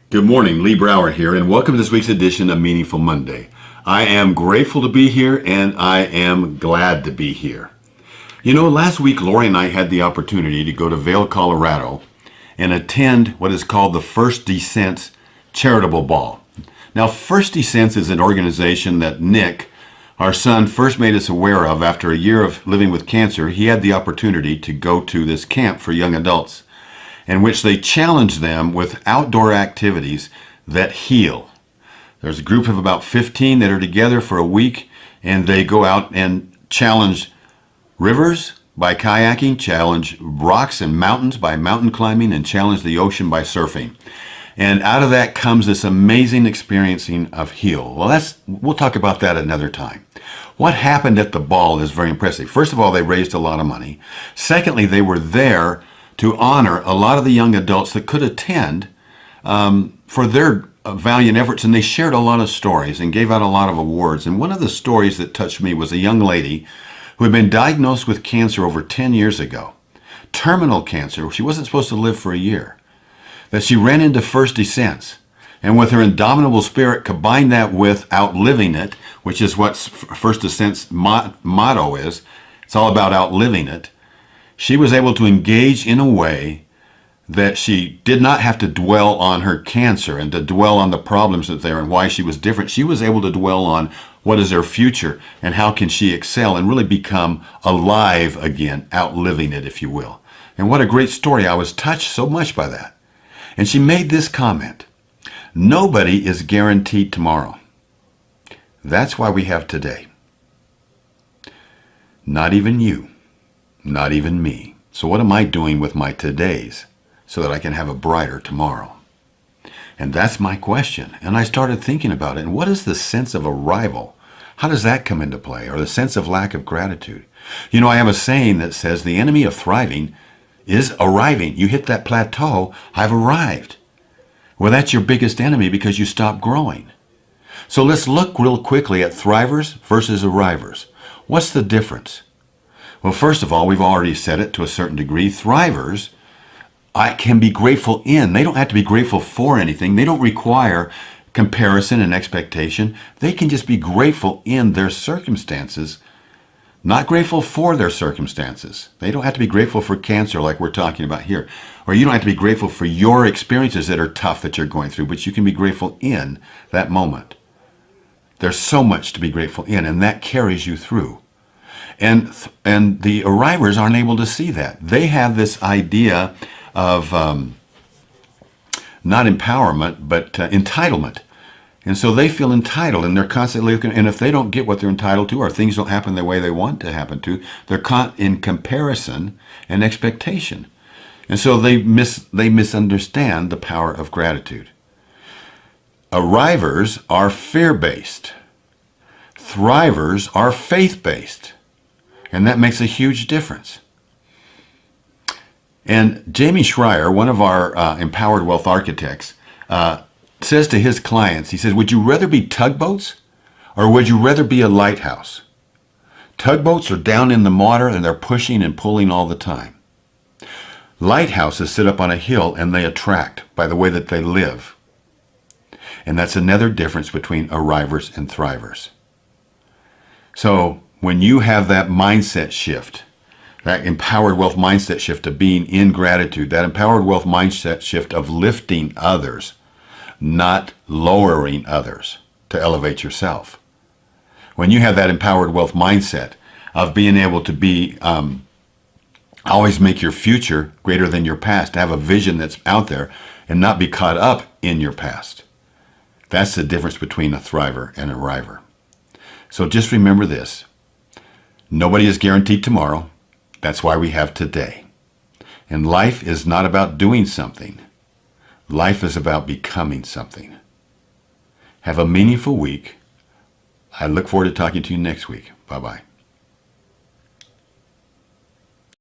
Good morning, Lee Brower here, and welcome to this week's edition of Meaningful Monday. I am grateful to be here, and I am glad to be here. You know, last week Lori and I had the opportunity to go to Vail, Colorado, and attend what is called the First Descents Charitable Ball. Now, First Descents is an organization that Nick, our son, first made us aware of after a year of living with cancer. He had the opportunity to go to this camp for young adults, in which they challenge them with outdoor activities that heal. There's a group of about 15 that are together for a week, and they go out and challenge rivers by kayaking, challenge rocks and mountains by mountain climbing, and challenge the ocean by surfing. And out of that comes this amazing experiencing of heal. Well, we'll talk about that another time. What happened at the ball is very impressive. First of all, they raised a lot of money. Secondly, they were there to honor a lot of the young adults that could attend for their valiant efforts, and they shared a lot of stories and gave out a lot of awards. And one of the stories that touched me was a young lady who had been diagnosed with cancer over 10 years ago, terminal cancer. She wasn't supposed to live for a year, that she ran into First Descents, and with her indomitable spirit combined that with outliving it, which is what First Descents motto is. It's all about outliving it. She was able to engage in a way that she did not have to dwell on her cancer and to dwell on the problems that there and why she was different. She was able to dwell on what is her future and how can she excel and really become alive again, outliving it, if you will. And what a great story. I was touched so much by that. And she made this comment: nobody is guaranteed tomorrow. That's why we have today. Not even you. Not even me. So what am I doing with my todays so that I can have a brighter tomorrow? And that's my question. And I started thinking about it. And what is the sense of arrival? How does that come into play? Or the sense of lack of gratitude? You know, I have a saying that says the enemy of thriving is arriving. You hit that plateau, I've arrived. Well, that's your biggest enemy because you stop growing. So let's look real quickly at thrivers versus arrivers. What's the difference? Well, first of all, we've already said it to a certain degree. Thrivers, I can be grateful in. They don't have to be grateful for anything. They don't require comparison and expectation. They can just be grateful in their circumstances, not grateful for their circumstances. They don't have to be grateful for cancer like we're talking about here. Or you don't have to be grateful for your experiences that are tough that you're going through, but you can be grateful in that moment. There's so much to be grateful in, and that carries you through. And the arrivers aren't able to see that. They have this idea of not empowerment, but entitlement. And so they feel entitled, and they're constantly looking, and if they don't get what they're entitled to, or things don't happen the way they want to happen to, they're caught in comparison and expectation. And so they misunderstand the power of gratitude. Arrivers are fear-based. Thrivers are faith-based. And that makes a huge difference. And Jamie Schreier, one of our Empowered Wealth architects, says to his clients, he says, would you rather be tugboats or would you rather be a lighthouse? Tugboats are down in the water and they're pushing and pulling all the time. Lighthouses sit up on a hill and they attract by the way that they live. And that's another difference between arrivers and thrivers. So when you have that mindset shift, that empowered wealth mindset shift of being in gratitude, that empowered wealth mindset shift of lifting others, not lowering others to elevate yourself. When you have that empowered wealth mindset of being able to be, always make your future greater than your past, to have a vision that's out there and not be caught up in your past. That's the difference between a thriver and a arriver. So just remember this. Nobody is guaranteed tomorrow. That's why we have today. And life is not about doing something. Life is about becoming something. Have a meaningful week. I look forward to talking to you next week. Bye-bye.